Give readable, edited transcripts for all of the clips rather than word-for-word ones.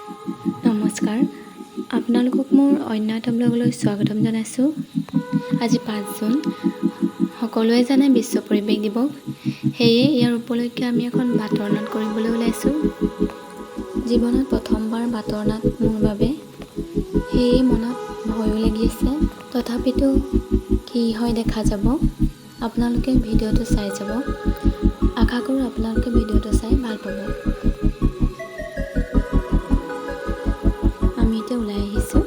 নমস্কাৰ, আপোনালোকক মোৰ অন্য এটা ব্লগলৈ স্বাগতম জনাইছোঁ। আজি 5 জুন, সকলোৱে জানে বিশ্ব পৰিৱেশ দিৱস। সেয়ে ইয়াৰ উপলক্ষে আমি এখন বাটৰ নাট কৰিবলৈ ওলাইছোঁ। জীৱনত প্ৰথমবাৰ বাটৰ নাট মোৰ বাবে, সেয়ে মনত ভয়ো লাগি আছে। তথাপিতো কি হয় দেখা যাব। আপোনালোকে ভিডিঅ'টো চাই যাব। আশা কৰোঁ আপোনালোকে ভিডিঅ'টো চাই ভাল পাব। আমি এতিয়া ওলাই আহিছোঁ।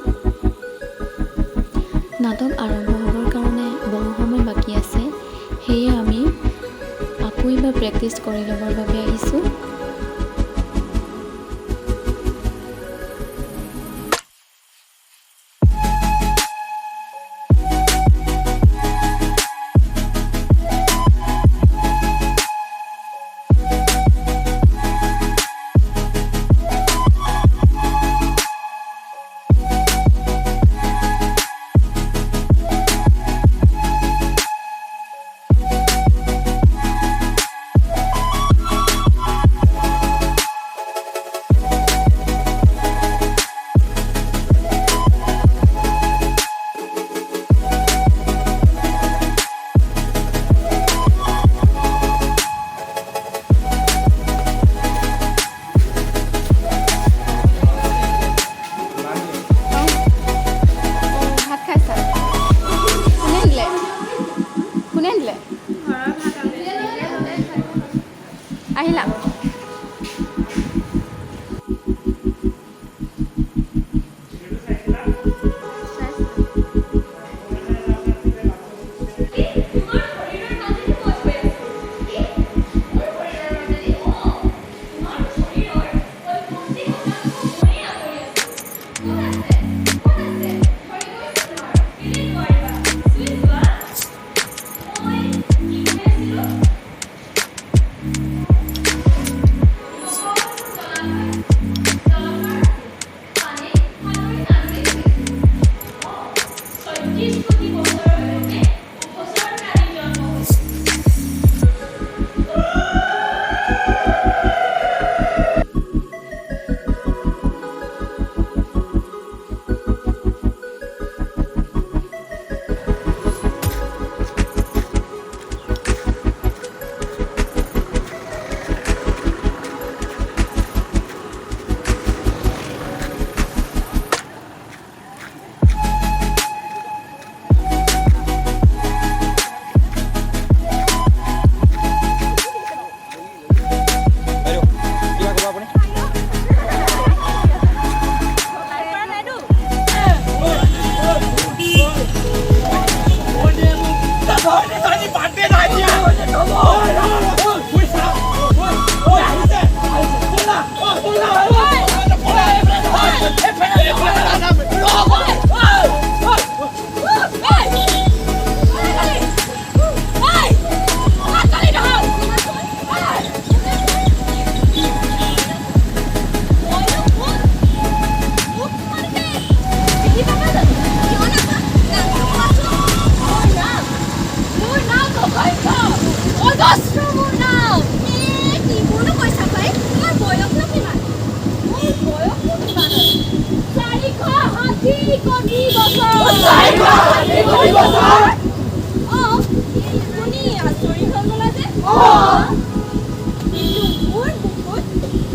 নাটক আৰম্ভ হ'বৰ কাৰণে বহু সময় বাকী আছে, সেয়ে আমি আকৌ এবাৰ প্ৰেক্টিচ কৰি ল'বৰ বাবে আহিছোঁ। আহিলা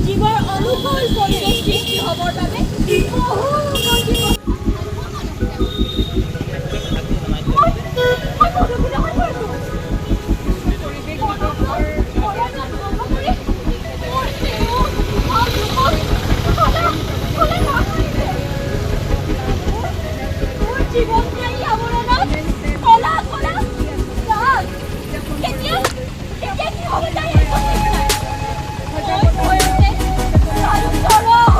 জীৱৰ অনুকূল পৰিৱেশ সৃষ্টি হ'বৰ বাবে Hello!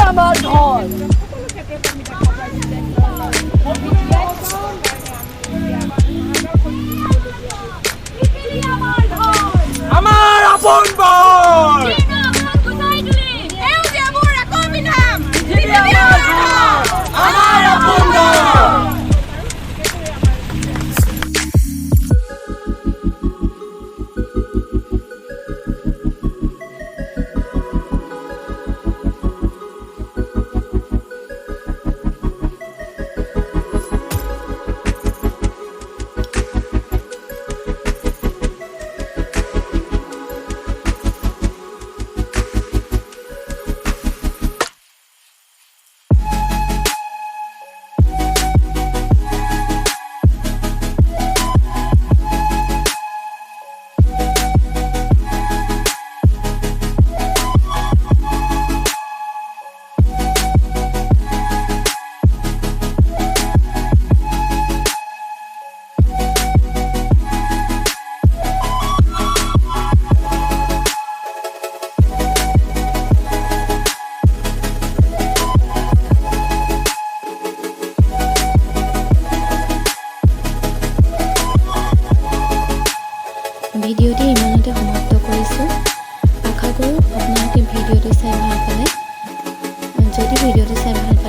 আমাৰ ঘৰ আমাৰ আপোন ঘৰ আমাৰ আপোন ঘৰ ভিডিঅ'টি ইমানতে সমাপ্ত কৰিছোঁ। আশা কৰোঁ আপোনালোকে ভিডিঅ'টো চাই ভাল পালে। যদি ভিডিঅ'টো চাই ভাল পালে